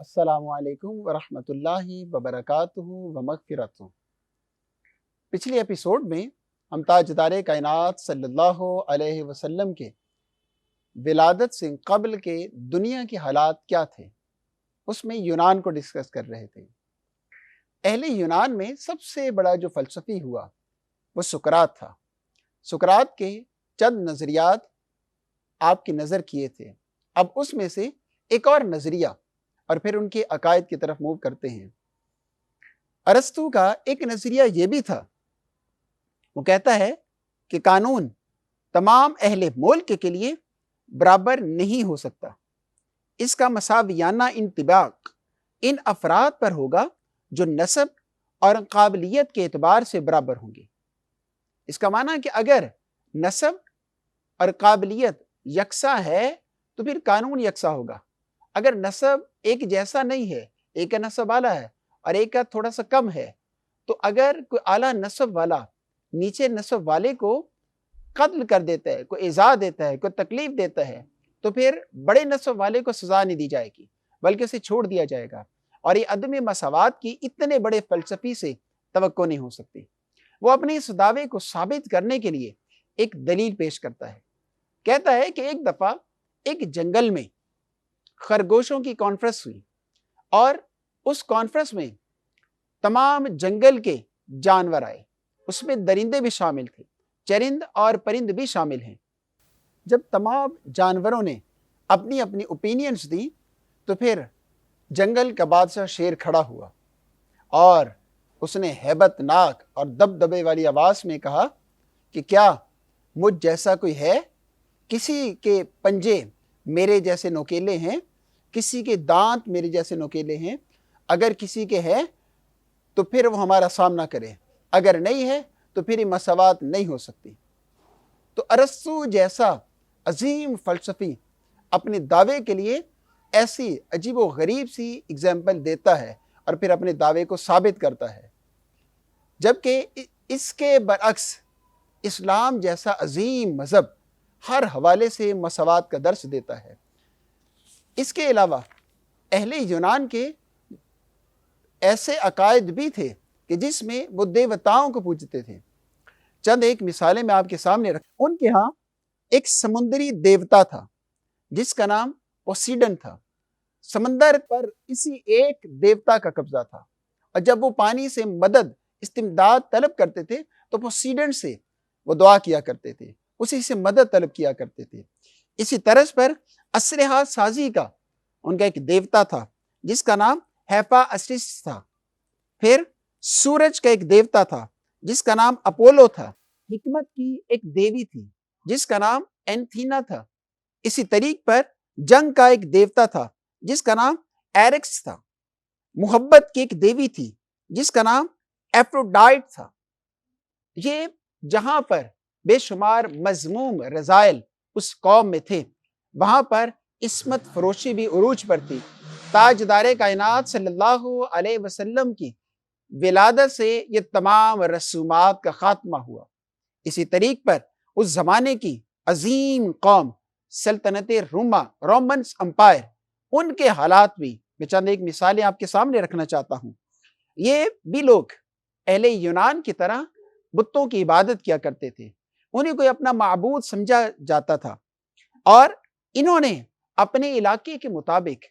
السلام علیکم ورحمۃ اللہ وبرکاتہ ومغفرتہ۔ پچھلی ایپیسوڈ میں ہم تاجدار کائنات صلی اللہ علیہ وسلم کے ولادت سے قبل کے دنیا کے حالات کیا تھے، اس میں یونان کو ڈسکس کر رہے تھے۔ اہل یونان میں سب سے بڑا جو فلسفی ہوا وہ سقراط تھا۔ سقراط کے چند نظریات آپ کی نظر کیے تھے، اب اس میں سے ایک اور نظریہ اور پھر ان کے عقائد کی طرف موو کرتے ہیں۔ ارسطو کا ایک نظریہ یہ بھی تھا، وہ کہتا ہے کہ قانون تمام اہل ملک کے لیے برابر نہیں ہو سکتا، اس کا مساویانہ انطباق ان افراد پر ہوگا جو نسب اور قابلیت کے اعتبار سے برابر ہوں گے۔ اس کا معنی کہ اگر نسب اور قابلیت یکساں ہے تو پھر قانون یکساں ہوگا۔ اگر نسب ایک جیسا نہیں ہے، ایک کا نسب اعلیٰ ہے اور ایک کا تھوڑا سا کم ہے، تو اگر کوئی اعلیٰ نسب والا نیچے نسب والے کو قتل کر دیتا ہے، کوئی ایذا دیتا ہے، کوئی تکلیف دیتا ہے، تو پھر بڑے نسب والے کو سزا نہیں دی جائے گی بلکہ اسے چھوڑ دیا جائے گا۔ اور یہ عدم مساوات کی اتنے بڑے فلسفی سے توقع نہیں ہو سکتی۔ وہ اپنے اس دعوے کو ثابت کرنے کے لیے ایک دلیل پیش کرتا ہے۔ کہتا ہے کہ ایک دفعہ ایک جنگل میں خرگوشوں کی کانفرنس ہوئی، اور اس کانفرنس میں تمام جنگل کے جانور آئے، اس میں درندے بھی شامل تھے، چرند اور پرند بھی شامل ہیں۔ جب تمام جانوروں نے اپنی اپنی اوپینینز دی تو پھر جنگل کا بادشاہ شیر کھڑا ہوا اور اس نے ہیبت ناک اور دبدبے والی آواز میں کہا کہ کیا مجھ جیسا کوئی ہے؟ کسی کے پنجے میرے جیسے نوکیلے ہیں، کسی کے دانت میرے جیسے نوکیلے ہیں، اگر کسی کے ہے تو پھر وہ ہمارا سامنا کرے، اگر نہیں ہے تو پھر یہ مساوات نہیں ہو سکتی۔ تو ارسطو جیسا عظیم فلسفی اپنے دعوے کے لیے ایسی عجیب و غریب سی اگزامپل دیتا ہے اور پھر اپنے دعوے کو ثابت کرتا ہے، جبکہ اس کے برعکس اسلام جیسا عظیم مذہب ہر حوالے سے مساوات کا درس دیتا ہے۔ اس کے علاوہ اہل یونان کے ایسے عقائد بھی تھے کہ جس میں وہ دیوتاؤں کو پوجتے تھے۔ چند ایک مثالیں میں آپ کے سامنے رکھ۔ ان کے ہاں ایک سمندری دیوتا تھا جس کا نام پوسیڈن تھا۔ سمندر پر کسی ایک دیوتا کا قبضہ تھا، اور جب وہ پانی سے مدد استمداد طلب کرتے تھے تو پوسیڈن سے وہ دعا کیا کرتے تھے، اسی سے مدد طلب کیا کرتے تھے۔ اسی طرز پر اسلحہ سازی کا ان کا ایک دیوتا تھا جس کا نام ہیپا اسٹس تھا۔ پھر سورج کا ایک دیوتا تھا جس کا نام اپولو تھا۔ حکمت کی ایک دیوی تھی جس کا نام اینتھینا تھا۔ اسی طریق پر جنگ کا ایک دیوتا تھا جس کا نام ایرکس تھا۔ محبت کی ایک دیوی تھی جس کا نام ایفروڈائٹ تھا۔ یہ جہاں پر بے شمار مذموم رذائل اس قوم میں تھے، وہاں پر عصمت فروشی بھی عروج پر تھی۔ تاجدار کائنات صلی اللہ علیہ وسلم کی ولادت سے یہ تمام رسومات کا خاتمہ ہوا۔ اسی طریق پر اس زمانے کی عظیم قوم سلطنت رومنس امپائر، ان کے حالات بھی میں چند ایک مثالیں آپ کے سامنے رکھنا چاہتا ہوں۔ یہ بھی لوگ اہل یونان کی طرح بتوں کی عبادت کیا کرتے تھے، انہیں کوئی اپنا معبود سمجھا جاتا تھا، اور انہوں نے اپنے علاقے کے مطابق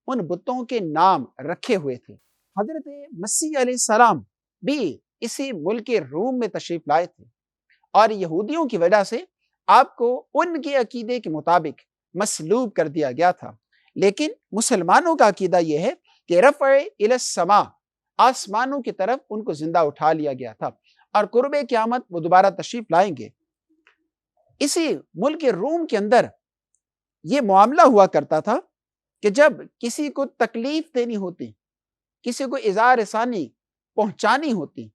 ان بتوں کے نام رکھے ہوئے تھے۔ حضرت مسیح علیہ السلام بھی اسی ملک روم میں تشریف لائے تھے، اور یہودیوں کی وجہ سے آپ کو ان کے عقیدے کے مطابق مصلوب کر دیا گیا تھا۔ لیکن مسلمانوں کا عقیدہ یہ ہے کہ رفع الی السماء، آسمانوں کی طرف ان کو زندہ اٹھا لیا گیا تھا، اور قرب قیامت وہ دوبارہ تشریف لائیں گے۔ اسی ملک روم کے اندر یہ معاملہ ہوا کرتا تھا کہ جب کسی کو تکلیف دینی ہوتی، کسی کو ایذا رسانی پہنچانی ہوتی،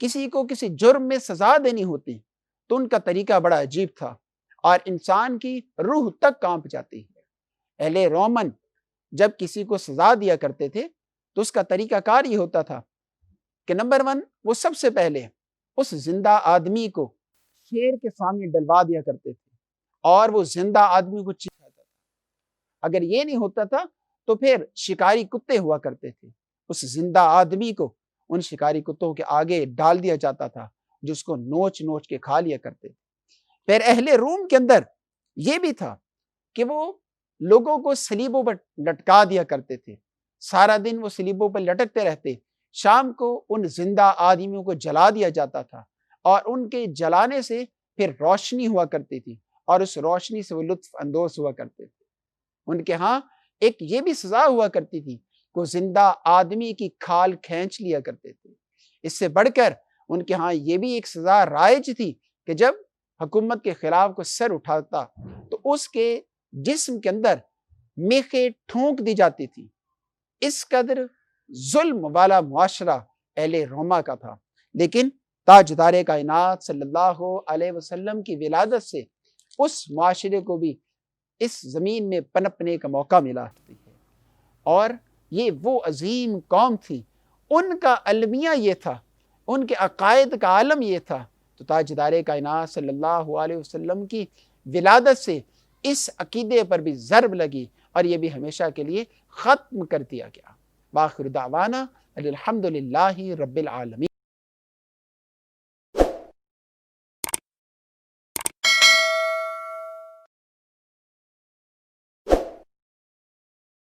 کسی کو کسی جرم میں سزا دینی ہوتی، تو ان کا طریقہ بڑا عجیب تھا اور انسان کی روح تک کانپ جاتی ہے۔ اہل رومن جب کسی کو سزا دیا کرتے تھے تو اس کا طریقہ کار یہ ہوتا تھا کہ نمبر 1، وہ سب سے پہلے اس زندہ آدمی کو شیر کے سامنے ڈلوا دیا کرتے تھے اور وہ زندہ آدمی کو چیخاتا تھا۔ اگر یہ نہیں ہوتا تھا تو پھر شکاری کتے ہوا کرتے تھے، اس زندہ آدمی کو ان شکاری کتوں کے آگے ڈال دیا جاتا تھا، جس کو نوچ نوچ کے کھا لیا کرتے تھے۔ پھر اہل روم کے اندر یہ بھی تھا کہ وہ لوگوں کو صلیبوں پر لٹکا دیا کرتے تھے، سارا دن وہ صلیبوں پر لٹکتے رہتے، شام کو ان زندہ آدمیوں کو جلا دیا جاتا تھا، اور ان کے جلانے سے پھر روشنی ہوا کرتی تھی، اور اس روشنی سے وہ لطف اندوز ہوا کرتے تھے۔ ان کے ہاں ایک یہ بھی سزا ہوا کرتی تھی کہ وہ زندہ آدمی کی کھال کھینچ لیا کرتے تھے۔ اس سے بڑھ کر ان کے ہاں یہ بھی ایک سزا رائج تھی کہ جب حکومت کے خلاف کو سر اٹھاتا تو اس کے جسم کے اندر میخیں ٹھونک دی جاتی تھی۔ اس قدر ظلم والا معاشرہ اہل روما کا تھا، لیکن تاجدار کائنات صلی اللہ علیہ وسلم کی ولادت سے اس معاشرے کو بھی اس زمین میں پنپنے کا موقع ملا ہے، اور یہ وہ عظیم قوم تھی، ان کا المیہ یہ تھا، ان کے عقائد کا عالم یہ تھا۔ تو تاجدار کائنات صلی اللہ علیہ وسلم کی ولادت سے اس عقیدے پر بھی ضرب لگی، اور یہ بھی ہمیشہ کے لیے ختم کر دیا گیا۔ بآخر دعوانا الحمدللہ رب العالمین۔